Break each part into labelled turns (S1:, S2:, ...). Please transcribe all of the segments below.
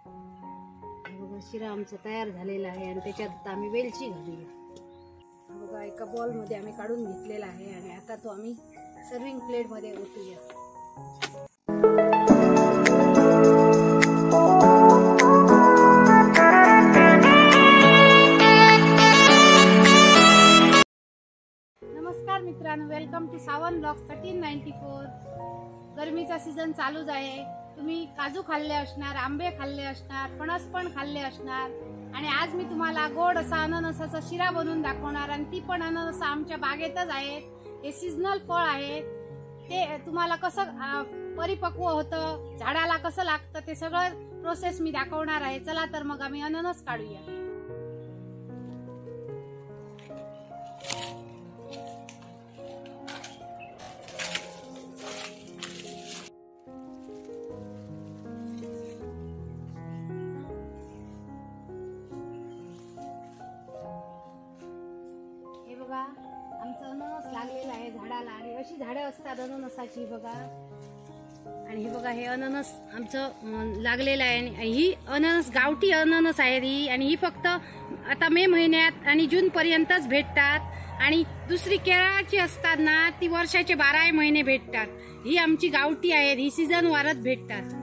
S1: बघा शिरा आमचा तयार झालेला आहे आणि त्याच्यात आम्ही वेलची घालूया। बघा एका बॉल मध्ये आम्ही काढून घेतलेला आहे आणि आता तो आम्ही सर्विंग प्लेट मध्ये ओतूया। नमस्कार मित्रांनो, वेलकम टू सावन ब्लॉग्स 1394। गरमीचा सीझन चालूच आहे। तुम्ही काजू खाल्ले असणार, आंबे खाल्ले असणार, फणस पण खाल्ले असणार आणि आज मी तुम्हाला गोड असा अननसाचा शिरा बनवून दाखवणार आणि ती पण अननस आमच्या बागेतच आहे। हे सीजनल फळ आहे, ते तुम्हाला कसं परिपक्व होतं, झाडाला कसं लागतं ते सगळं प्रोसेस मी दाखवणार आहे। चला तर मग आम्ही अननस काढूया। बघा आमचं अननस लागलेलं आहे झाडाला आणि अशी झाडं असतात अननसाची बघा। आणि हे बघा हे अननस आमचं लागलेलं आहे आणि ही अननस गावठी अननस आहे ही, आणि ही फक्त आता मे महिन्यात आणि जून पर्यंतच भेटतात आणि दुसरी केरळाची असतात ना ती वर्षाचे 12 महिने भेटतात। ही आमची गावठी आहे, ही सीझन वारच भेटतात।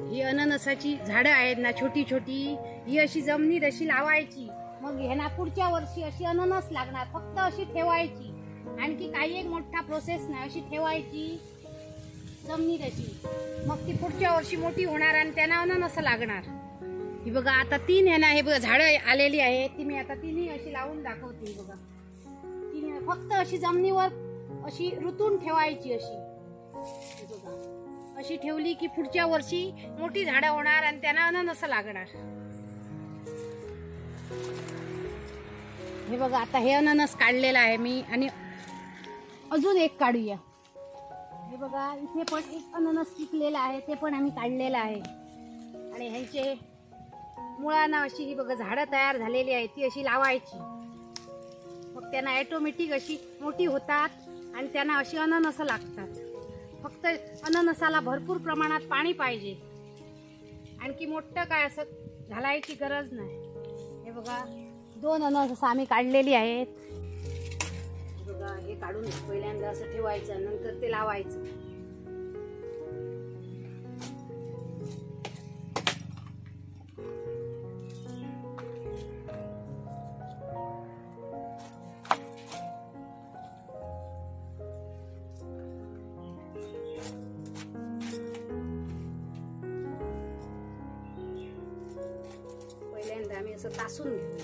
S1: ही अननसाची झाडं आहेत ना छोटी छोटी, ही अशी जमिनीत अशी लावायची, मग ह्यांना पुढच्या वर्षी अशी अननस लागणार। फक्त अशी ठेवायची, आणखी काही एक मोठा प्रोसेस नाही, अशी ठेवायची जमिनीत अशी, मग ती पुढच्या वर्षी मोठी होणार आणि त्यांना अननस लागणार। ही बघा आता 3 ह्यांना हे बघा झाडं आलेली आहेत, ती मी आता 3ही अशी लावून दाखवते। बघा 3 फक्त अशी जमिनीवर अशी रुतून ठेवायची अशी, बघा अशी ठेवली की पुढच्या वर्षी मोठी झाडं होणार आणि त्यांना अननस लागणार। हे बघा आता हे अननस काढलेलं आहे मी आणि अजून एक काढूया। हे बघा इथे पण एक अननस पिकलेला आहे, ते पण आम्ही काढलेलं आहे आणि ह्यांचे मुळांना अशी ही बघा झाडं तयार झालेली आहे, ती अशी लावायची, मग त्यांना ऑटोमॅटिक अशी मोठी होतात आणि त्यांना अशी अननस लागतात। फक्त अननसाला भरपूर प्रमाणात पाणी पाहिजे, आणखी मोठं काय असं घालायची गरज नाही। हे बघा 2 अननस आम्ही काढलेली आहेत। बघा हे काढून पहिल्यांदा असं ठेवायचं, नंतर ते लावायचं। आम्ही असं तासून घेऊ।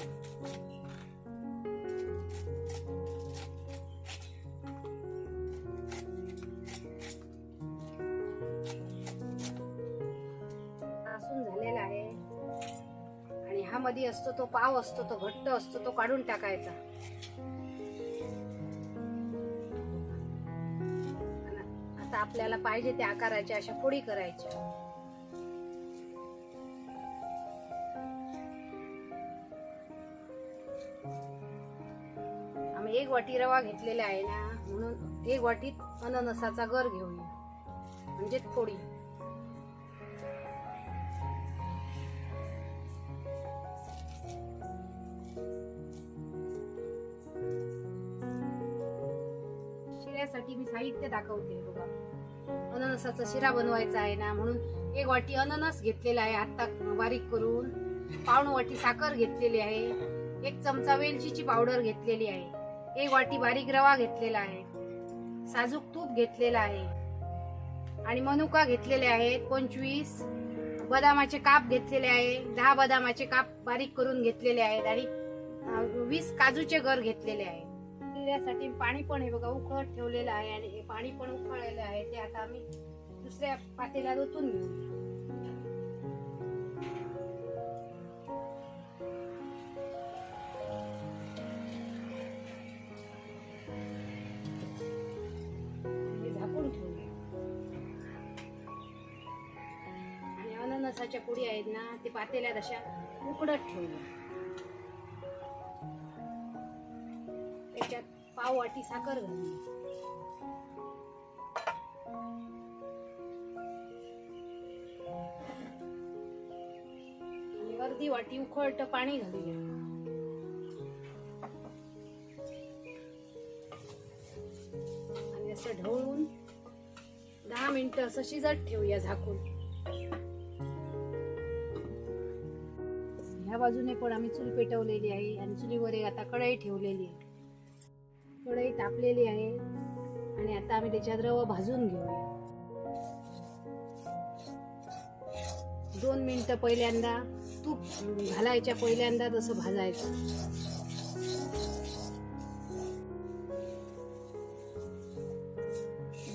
S1: तासून झालेला आहे आणि हा मध्ये असतो तो पाव असतो, तो घट्ट असतो, तो काढून टाकायचा। आता आपल्याला पाहिजे त्या आकाराच्या अशा फोडी करायच्या। आम्ही 1 वाटी रवा घेतलेला आहे ना, म्हणून 1 वाटीत अननसाचा गर घेऊया, म्हणजे फोडी। शिऱ्यासाठी मी साहित्य दाखवते बघा। अननसाचा शिरा बनवायचा आहे ना, म्हणून 1 वाटी अननस घेतलेला आहे आता बारीक करून, पाऊण वाटी साखर घेतलेली आहे, 1 चमचा वेलचीची पावडर घेतलेली आहे, 1 वाटी बारीक रवा घेतलेला आहे, साजूक तूप घेतलेला आहे आणि मनुका घेतलेले आहेत 25, बदामाचे काप घेतलेले आहे 10 बदामाचे काप बारीक करून घेतलेले आहेत आणि 20 काजूचे गर घेतलेले आहेत। शिऱ्यासाठी पाणी पण हे बघा उकळत ठेवलेलं आहे आणि हे पाणी पण उकळलेलं आहे, ते आता आम्ही दुसऱ्या पातेल्यात ओतून घेऊ। अननसाच्या पुडी आहेत ना, ते पातेल्यात अशा उकडत ठेवल्या। त्याच्यात पाव वाटी साखर घालूया आणि अर्धी वाटी उकळतं पाणी घालूया. आणि असं ढवळून 10 मिनिटं असं शिजत ठेवूया झाकून. ह्या बाजूने पण आम्ही चूल पेटवलेली आहे आणि चुलीवर आता कढई ठेवलेली आहे. कढई तापलेली आहे आणि आता आम्ही त्याच्यात रवा भाजून घेऊया. 2 मिनिटं पहिल्यांदा तूप घालायच्या पहिल्यांदा तसं भाजायचं.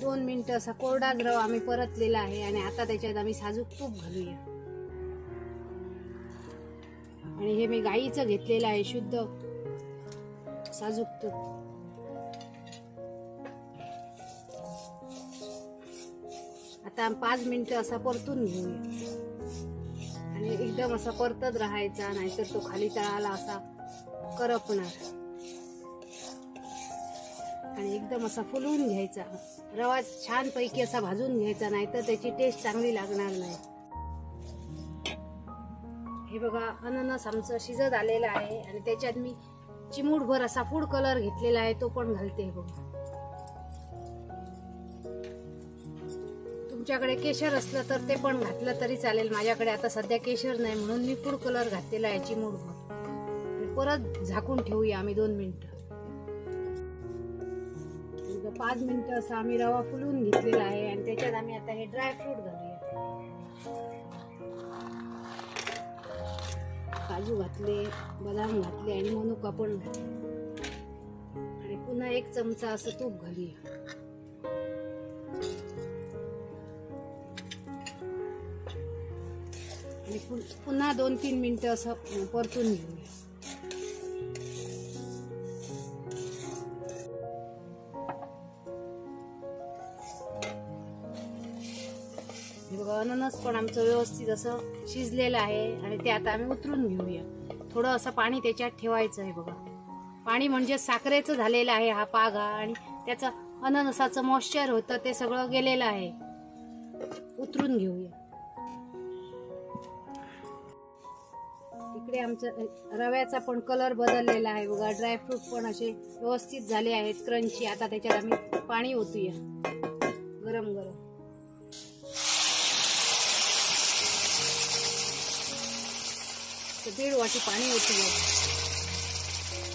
S1: दोन मिनिटं असा कोरडाच रवा आम्ही परतलेला आहे आणि आता त्याच्यात आम्ही साजूक तूप घालूया. आणि हे मी गाईचं घेतलेलं आहे शुद्ध साजूक तूप. आता 5 मिनिटं असा परतून घेऊया आणि एकदम असा परतत राहायचा, नाहीतर तो खाली तळाला असा करपणार. आणि एकदम असा फुलवून घ्यायचा. रवा छान पैकी असा भाजून घ्यायचा, नाहीतर त्याची टेस्ट चांगली लागणार नाही. हे बघा अननस आमचं शिजत आलेला आहे आणि त्याच्यात मी चिमूटभर असा फूड कलर घेतलेला आहे, तो पण घालते. हे बघा, तुमच्याकडे केशर असलं तर ते पण घातलं तरी चालेल. माझ्याकडे आता सध्या केशर नाही म्हणून मी फूड कलर घातलेला आहे चिमूटभर. आणि परत झाकून ठेवूया आम्ही 2 मिनिटं. 5 मिनिटं असं आम्ही रवा फुलवून घेतलेला आहे आणि त्याच्यात आम्ही आता हे ड्रायफ्रूट घालूया. काजू घातले, बदाम घातले आणि मनुका पण घातले. आणि पुन्हा 1 चमचा असं तूप घालूया. आणि पुन्हा 2-3 मिनिटं असं परतून घेऊया. हे बघा अननस पण आमचं व्यवस्थित असं शिजलेलं आहे आणि ते आता आम्ही उतरून घेऊया. थोडं असं पाणी त्याच्यात ठेवायचं आहे. बघा, पाणी म्हणजे साखरेचं झालेलं आहे हा पाग हा, आणि त्याचं अननसाचं मॉइश्चर होतं ते सगळं गेलेलं आहे. उतरून घेऊया. इकडे आमचं रव्याचा पण कलर बदललेला आहे. बघा, ड्रायफ्रूट पण असे व्यवस्थित झाले आहेत क्रंची. आता त्याच्यात आम्ही पाणी ओतूया गरम गरम. तर 1.5 वाटी पाणी ओतूया.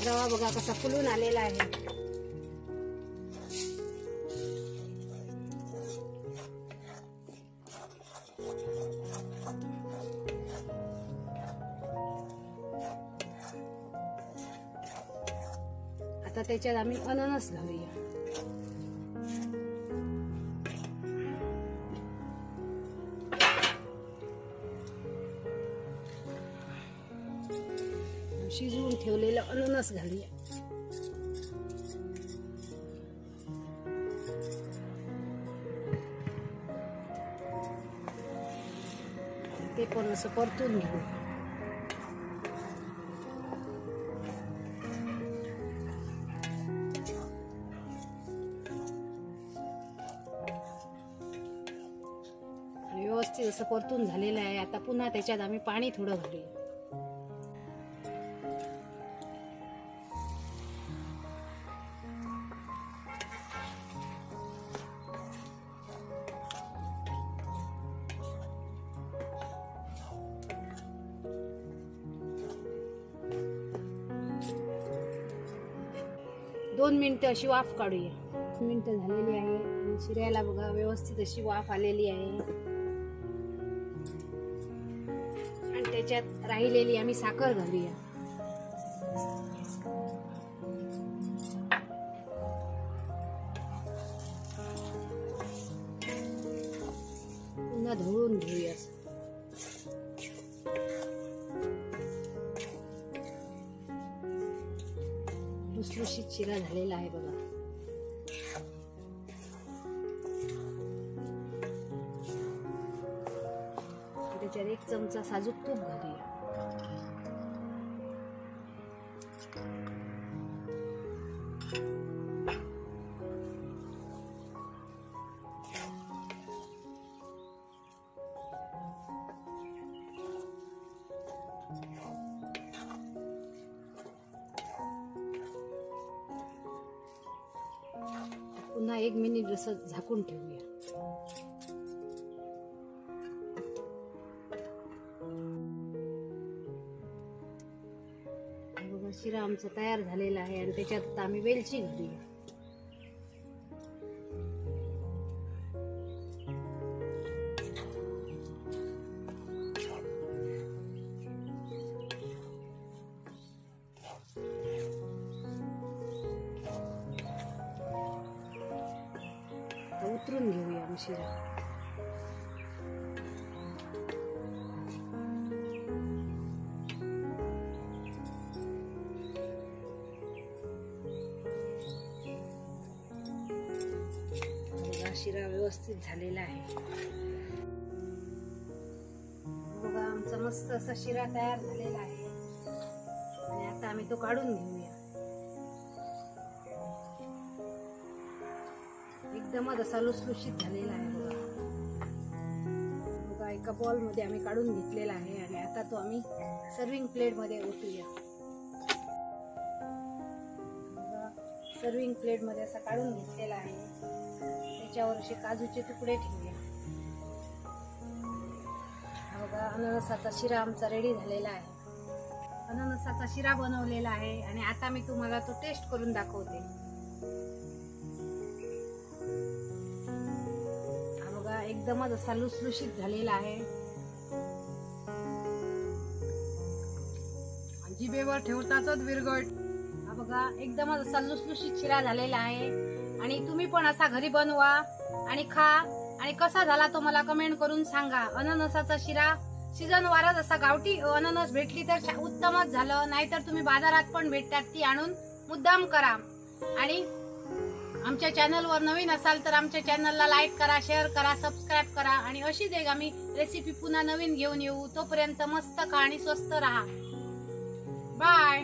S1: रवा बघा कसा फुलून आलेला आहे. आता त्याच्यात आम्ही अननस घालूया. शिजवून ठेवलेलं अननस घालूया. ते पण असं परतून घेऊ. व्यवस्थित असं परतून झालेलं आहे. आता पुन्हा त्याच्यात आम्ही पाणी थोडं घालूया. दोन मिनिटं अशी वाफ काढूया. 2 मिनिटं झालेली आहे आणि शिऱ्याला बघा व्यवस्थित अशी वाफ आलेली आहे. आणि त्याच्यात राहिलेली आम्ही साखर घालूया. पुन्हा ढवळून घेऊया. लुसलुशीत शिरा झालेला आहे बघा. त्याच्यात 1 चमचा साजूक तूप घालूया. पुन्हा 1 मिनिट असं झाकून ठेवूया. बघा शिरा आमचा तयार झालेला आहे आणि त्याच्यात आता आम्ही वेलची घालूया. उतरून घेऊया आम्ही शिरा. शिरा व्यवस्थित झालेला आहे. बघा आमचा मस्त असा शिरा तयार झालेला आहे आणि आता आम्ही तो काढून घेऊया. एकदमच असा लुसलुशीत झालेला आहे. बघा एका बॉल मध्ये आम्ही काढून घेतलेला आहे आणि आता तो आम्ही सर्विंग प्लेट मध्ये ओतूया. सर्विंग प्लेट मध्ये असा काढून घेतलेला आहे. त्याच्यावर असे काजूचे तुकडे ठेवूया. बघा अननसाचा शिरा आमचा रेडी झालेला आहे. अननसाचा शिरा बनवलेला आहे आणि आता मी तुम्हाला तो टेस्ट करून दाखवते. बघा एकदमच असा लुसलुशीत झालेला आहे. जिभेवर ठेवताच विरघट. बघा एकदमच असा लुसलुशीत शिरा झालेला आहे आणि तुम्ही पण असा घरी बनवा आणि खा आणि कसा झाला तो मला कमेंट करून सांगा. अननसाचा शिरा सीजन वारच असा गावठी अननस भेटली तर उत्तमच झालं, नाहीतर तुम्ही बाजारात पण भेटतात ती आणून मुद्दाम करा. आणि आमच्या चॅनलवर नवीन असाल तर आमच्या चॅनलला लाईक करा, शेअर करा, सबस्क्राईब करा आणि अशीच एक आम्ही रेसिपी पुन्हा नवीन घेऊन येऊ. तोपर्यंत मस्त खा आणि स्वस्त राहा. बाय.